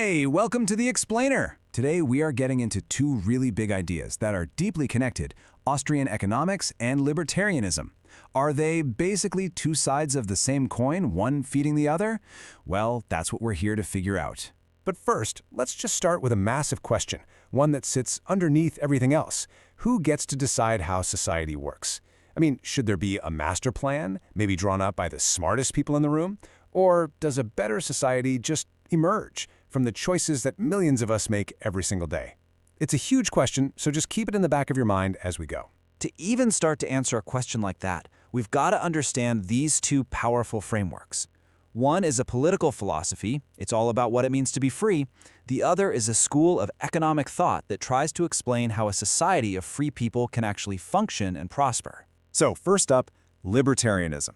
Hey, welcome to The Explainer. Today we are getting into two really big ideas that are deeply connected, Austrian economics and libertarianism. Are they basically two sides of the same coin, one feeding the other? Well, that's what we're here to figure out. But first, let's just start with a massive question, one that sits underneath everything else. Who gets to decide how society works? I mean, should there be a master plan, maybe drawn up by the smartest people in the room? Or does a better society just emerge from the choices that millions of us make every single day? It's a huge question, so just keep it in the back of your mind as we go. To even start to answer a question like that, we've got to understand these two powerful frameworks. One is a political philosophy. It's all about what it means to be free. The other is a school of economic thought that tries to explain how a society of free people can actually function and prosper. So first up, libertarianism.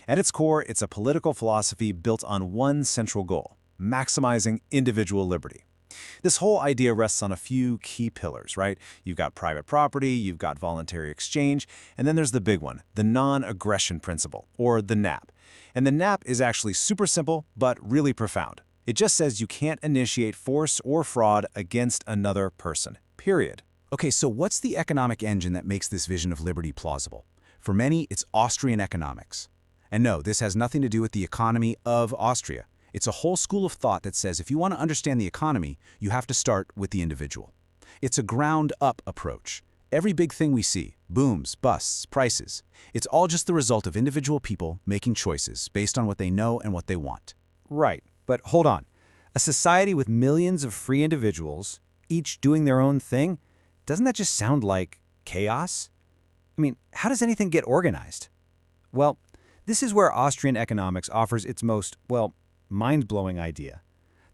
At its core, it's a political philosophy built on one central goal: maximizing individual liberty. This whole idea rests on a few key pillars, right? You've got private property, you've got voluntary exchange, and then there's the big one, the non-aggression principle, or the NAP. And the NAP is actually super simple, but really profound. It just says you can't initiate force or fraud against another person, period. Okay, so what's the economic engine that makes this vision of liberty plausible? For many, it's Austrian economics. And no, this has nothing to do with the economy of Austria. It's a whole school of thought that says if you want to understand the economy, you have to start with the individual. It's a ground-up approach. Every big thing we see, booms, busts, prices, it's all just the result of individual people making choices based on what they know and what they want. Right, but hold on. A society with millions of free individuals, each doing their own thing, doesn't that just sound like chaos? I mean, how does anything get organized? Well, this is where Austrian economics offers its most, mind-blowing idea.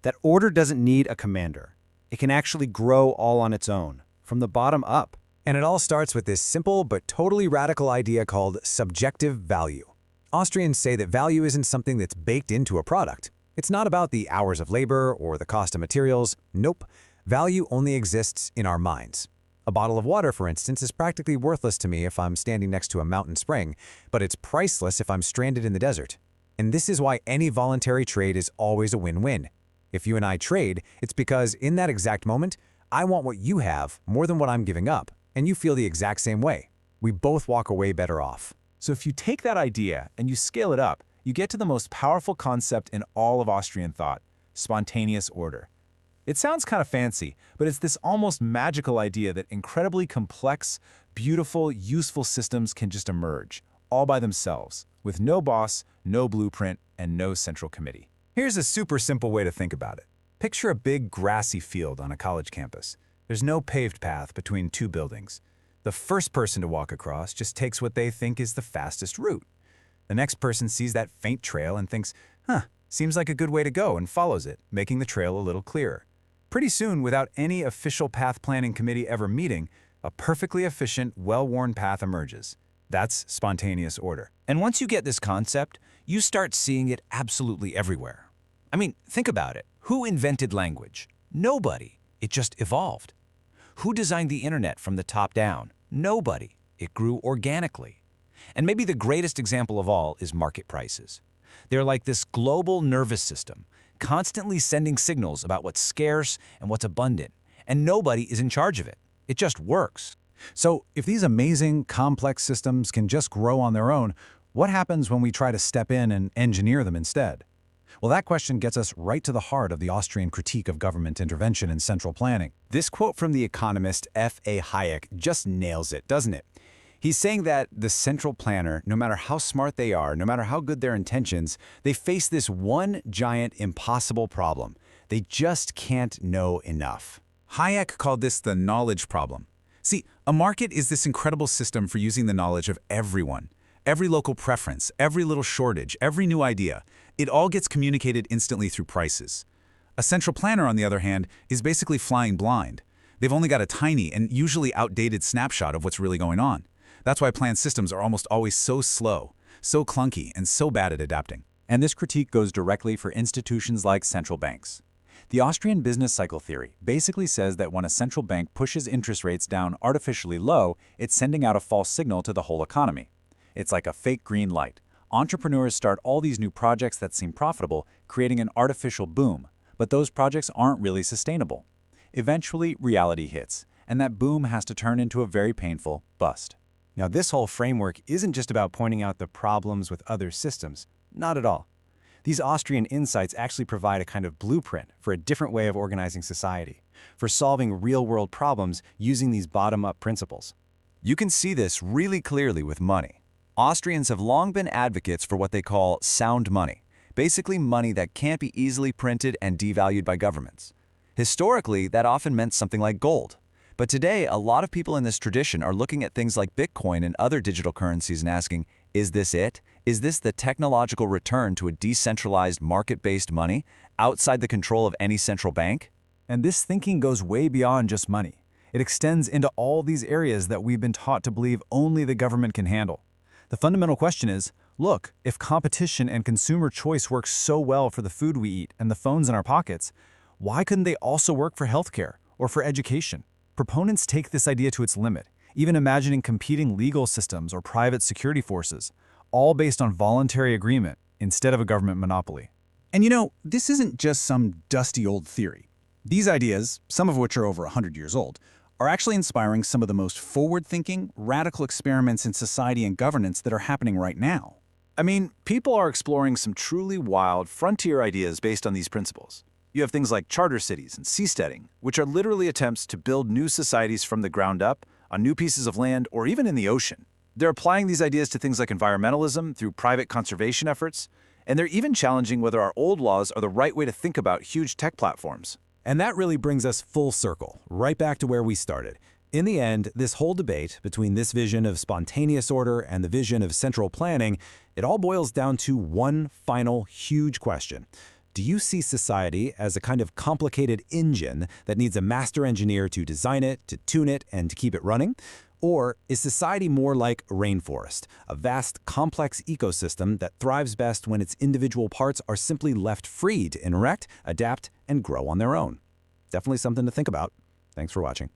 That order doesn't need a commander. It can actually grow all on its own, from the bottom up. And it all starts with this simple but totally radical idea called subjective value. Austrians say that value isn't something that's baked into a product. It's not about the hours of labor or the cost of materials. Nope. Value only exists in our minds. A bottle of water, for instance, is practically worthless to me if I'm standing next to a mountain spring, but it's priceless if I'm stranded in the desert. And this is why any voluntary trade is always a win-win. If you and I trade, it's because in that exact moment, I want what you have more than what I'm giving up, and you feel the exact same way. We both walk away better off. So if you take that idea and you scale it up, you get to the most powerful concept in all of Austrian thought: spontaneous order. It sounds kind of fancy, but it's this almost magical idea that incredibly complex, beautiful, useful systems can just emerge, all by themselves, with no boss, no blueprint, and no central committee. Here's a super simple way to think about it. Picture a big grassy field on a college campus. There's no paved path between two buildings. The first person to walk across just takes what they think is the fastest route. The next person sees that faint trail and thinks, seems like a good way to go, and follows it, making the trail a little clearer. Pretty soon, without any official path planning committee ever meeting, a perfectly efficient, well-worn path emerges. That's spontaneous order. And once you get this concept, you start seeing it absolutely everywhere. I mean, think about it. Who invented language? Nobody. It just evolved. Who designed the internet from the top down? Nobody. It grew organically. And maybe the greatest example of all is market prices. They're like this global nervous system, constantly sending signals about what's scarce and what's abundant, and nobody is in charge of it. It just works. So if these amazing, complex systems can just grow on their own, what happens when we try to step in and engineer them instead? Well, that question gets us right to the heart of the Austrian critique of government intervention in central planning. This quote from the economist F.A. Hayek just nails it, doesn't it? He's saying that the central planner, no matter how smart they are, no matter how good their intentions, they face this one giant impossible problem. They just can't know enough. Hayek called this the knowledge problem. See, a market is this incredible system for using the knowledge of everyone. Every local preference, every little shortage, every new idea, it all gets communicated instantly through prices. A central planner, on the other hand, is basically flying blind. They've only got a tiny and usually outdated snapshot of what's really going on. That's why planned systems are almost always so slow, so clunky, and so bad at adapting. And this critique goes directly for institutions like central banks. The Austrian business cycle theory basically says that when a central bank pushes interest rates down artificially low, it's sending out a false signal to the whole economy. It's like a fake green light. Entrepreneurs start all these new projects that seem profitable, creating an artificial boom. But those projects aren't really sustainable. Eventually, reality hits, and that boom has to turn into a very painful bust. Now, this whole framework isn't just about pointing out the problems with other systems. Not at all. These Austrian insights actually provide a kind of blueprint for a different way of organizing society, for solving real-world problems using these bottom-up principles. You can see this really clearly with money. Austrians have long been advocates for what they call sound money, basically money that can't be easily printed and devalued by governments. Historically, that often meant something like gold. But today, a lot of people in this tradition are looking at things like Bitcoin and other digital currencies and asking, is this it? Is this the technological return to a decentralized market-based money outside the control of any central bank? And this thinking goes way beyond just money. It extends into all these areas that we've been taught to believe only the government can handle. The fundamental question is, look, if competition and consumer choice work so well for the food we eat and the phones in our pockets, why couldn't they also work for healthcare or for education? Proponents take this idea to its limit, even imagining competing legal systems or private security forces, all based on voluntary agreement instead of a government monopoly. And you know, this isn't just some dusty old theory. These ideas, some of which are over 100 years old, are actually inspiring some of the most forward-thinking, radical experiments in society and governance that are happening right now. I mean, people are exploring some truly wild frontier ideas based on these principles. You have things like charter cities and seasteading, which are literally attempts to build new societies from the ground up, on new pieces of land, or even in the ocean. They're applying these ideas to things like environmentalism through private conservation efforts, and they're even challenging whether our old laws are the right way to think about huge tech platforms. And that really brings us full circle, right back to where we started. In the end, this whole debate between this vision of spontaneous order and the vision of central planning, it all boils down to one final huge question. Do you see society as a kind of complicated engine that needs a master engineer to design it, to tune it, and to keep it running? Or is society more like a rainforest, a vast, complex ecosystem that thrives best when its individual parts are simply left free to interact, adapt, and grow on their own? Definitely something to think about. Thanks for watching.